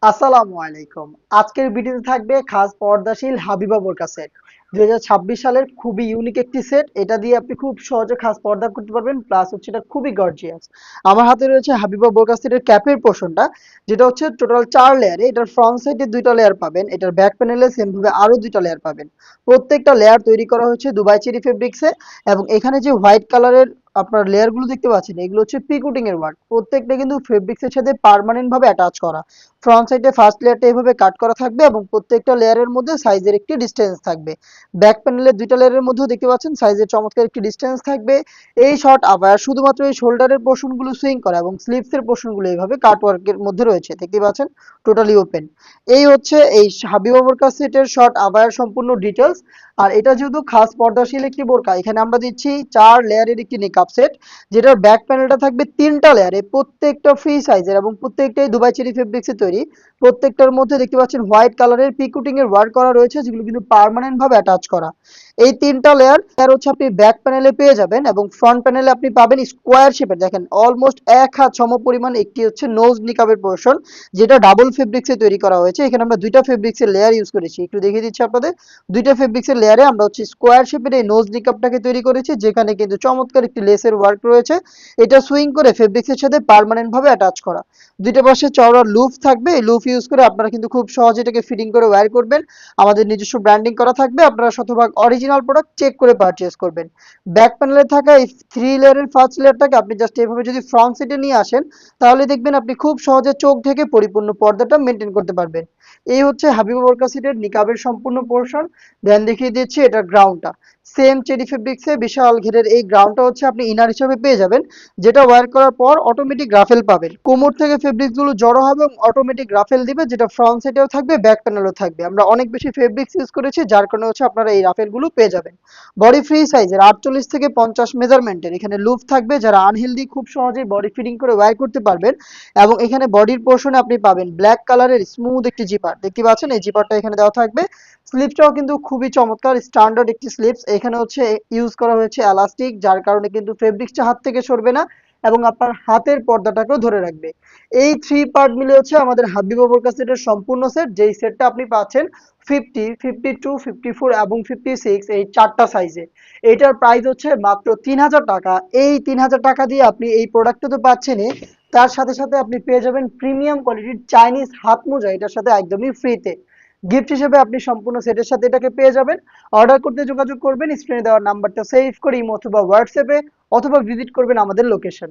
আসসালামু আলাইকুম। আজকের ভিডিওতে থাকবে খাস পর্দাশীল হাবিবা বোরকা সেট। 2026 সালের খুবই ইউনিক একটি সেট। এটা দিয়ে আপনি খুব সহজে খাস পর্দা করতে পারবেন। প্লাস হচ্ছে এটা খুবই গর্জিয়াস। আমার হাতে রয়েছে হাবিবা বোরকা সেটের ক্যাপের পোর্শনটা, যেটা হচ্ছে টোটাল 4 লেয়ারে। এটার ফ্রন্ট সাইডে 2টা লেয়ার পাবেন। এটার ব্যাক প্যানেলে সেম ভাবে আরো 2টা লেয়ার পাবেন। প্রত্যেকটা লেয়ার তৈরি করা হয়েছে দুবাই চেরি ফেব্রিক্সে। এবং এখানে যে হোয়াইট কালারের আপনার লেয়ার গুলো দেখতে পাচ্ছেন, এগুলো হচ্ছে পিকুটিং এর ওয়ার্ক। প্রত্যেকটা কিন্তু ফেব্রিক্স এর সাথে পার্মানেন্ট ভাবে অ্যাটাচ করা। ফ্রন্ট সাইডে ফার্স্ট লেয়ারটা এভাবে কাট করা থাকবে এবং প্রত্যেকটা লেয়ারের মধ্যে সাইজের একটি ডিসটেন্স থাকবে। ব্যাক প্যানেলের 2টা লেয়ারের মধ্যেও দেখতে পাচ্ছেন সাইজের চমৎকার একটি ডিসটেন্স থাকবে। এই শর্ট আবার শুধুমাত্র এই শোল্ডারের পোর্শন গুলো সুইং করা এবং স্লিভস এর পোর্শন গুলো এইভাবে কাট ওয়ার্কের মধ্যে রয়েছে, দেখতে পাচ্ছেন টোটালি ওপেন। এই হচ্ছে এই হাবিবা বোরকা সেটের শর্ট আবায়ের সম্পূর্ণ ডিটেলস। আর এটা যেহেতু খাস পর্দাশীল একটি বোরকা, এখানে আমরা দিচ্ছি 4 লেয়ারের একটি নেকআপ সেট, যেটার ব্যাক প্যানেলটা থাকবে 3টা লেয়ারে, প্রত্যেকটা ফ্রি সাইজের এবং প্রত্যেকটাই দুবাই চেরি ফেব্রিক্সে তৈরি। প্রত্যেকটার মধ্যে দেখতে পাচ্ছেন হোয়াইট কালারের পিকুটিং এর ওয়ার্ক করা রয়েছে, যেগুলো কিন্তু পার্মানেন্ট ভাবে অ্যাটাচ করা। এই 3টা লেয়ার আর হচ্ছে আপনি ব্যাক প্যানেলে পেয়ে যাবেন এবং ফ্রন্ট প্যানেলে আপনি পাবেন স্কোয়ার শেপের, দেখেন অলমোস্ট এক হাত সম পরিমাণ একটি হচ্ছে নোজ নিকাবের পোর্শন, যেটা ডাবল ফেব্রিক্সে তৈরি করা হয়েছে। এখানে আমরা 2টা ফেব্রিক্সের লেয়ার ইউজ করেছি, একটু দেখিয়ে দিচ্ছি আপনাদের। 2টা ফেব্রিক্সের লেয়ারে আমরা হচ্ছে স্কোয়ার শেপের এই নোজ নিকাবটাকে তৈরি করেছি, যেখানে কিন্তু চমৎকার একটি লেসের ওয়ার্ক রয়েছে। এটা সুইং করে ফেব্রিক্সের সাথে পার্মানেন্ট ভাবে অ্যাটাচ করা। 2টা পাশে চওড়া লুফ থাকবে, এই লুফ ইউজ করে আপনারা কিন্তু খুব সহজে এটাকে ফিটিং করে ওয়্যার করবেন। আমাদের নিজস্ব ব্র্যান্ডিং করা থাকবে, আপনারা শতভাগ অরিজিনাল প্রোডাক্ট চেক করে পারচেজ করবেন। ব্যাক প্যানেলে থাকা এই 3 লেয়ারের ফার্স্ট লেয়ারটাকে আপনি জাস্ট এভাবে যদি ফ্রন্ট সাইডে নিয়ে আসেন, তাহলে দেখবেন আপনি খুব সহজে চোখ ঢেকে পরিপূর্ণ পর্দাটা মেনটেন করতে পারবেন। এই হচ্ছে হাবিবা বোরকা সেটের নিকাবের সম্পূর্ণ পোর্শন। দেন দেখিয়ে দিচ্ছি এটার গ্রাউন্ডটা। সেম চেরি ফেব্রিক্সে বিশাল ঘেরের এই গ্রাউন্ডটা হচ্ছে আপনি ইনার হিসেবে পেয়ে যাবেন, যেটা ওয়্যার করার পর অটোমেটিক রাফেল পাবেন। কোমর থেকে ফেব্রিক্স গুলো জড়ো হবে এবং অটোমেটিক রাফেল দিবে, যেটা ফ্রন্ট সাইডেও থাকবে, ব্যাক প্যানেলও থাকবে। আমরা অনেক বেশি ফেব্রিক্স ইউজ করেছি, যার কারণে হচ্ছে আপনারা এই রাফেল গুলো পেয়ে যাবেন। বডি ফ্রি সাইজের 48 থেকে 50 মেজারমেন্টের এখানে লুপ থাকবে, যারা আনহেলদি খুব সহজেই বডি ফিটিং করে ওয়্যার করতে পারবেন। এবং এখানে বডির পোর্শনে আপনি পাবেন ব্ল্যাক কালারের স্মুথ একটি জিপার, দেখতে পাচ্ছেন এই জিপারটা এখানে দেওয়া থাকবে। স্লিপসটাও কিন্তু খুবই চমৎকার স্ট্যান্ডার্ড একটি স্লিপস। এখানে হচ্ছে ইউজ করা হয়েছে এলাস্টিক, যার কারণে কিন্তু ফেব্রিক্সটা হাত থেকে সরবে না এবং আপনার হাতের পর্দাটাকেও ধরে রাখবে। এই 3 পার্ট মিলে হচ্ছে আমাদের হাবিবা বোরকা সেটের সম্পূর্ণ সেট, যেই সেটটা আপনি পাচ্ছেন 50, 52, 54 এবং 56 এই 4টা সাইজে। এটার প্রাইস হচ্ছে মাত্র 3000 টাকা। এই 3000 টাকা দিয়ে আপনি এই প্রোডাক্টটা তো পাচ্ছেনই, তার সাথে সাথে আপনি পেয়ে যাবেন প্রিমিয়াম কোয়ালিটির চাইনিজ হাত মোজা এটার সাথে একদমই ফ্রিতে। গিফট হিসেবে আপনি সম্পূর্ণ সেটের সাথে এটাকে পেয়ে যাবেন। অর্ডার করতে যোগাযোগ করবেন স্ক্রিনে দেওয়ার নাম্বারটা সেভ করে ইমো অথবা হোয়াটসঅ্যাপে, অথবা ভিজিট করবেন আমাদের লোকেশন।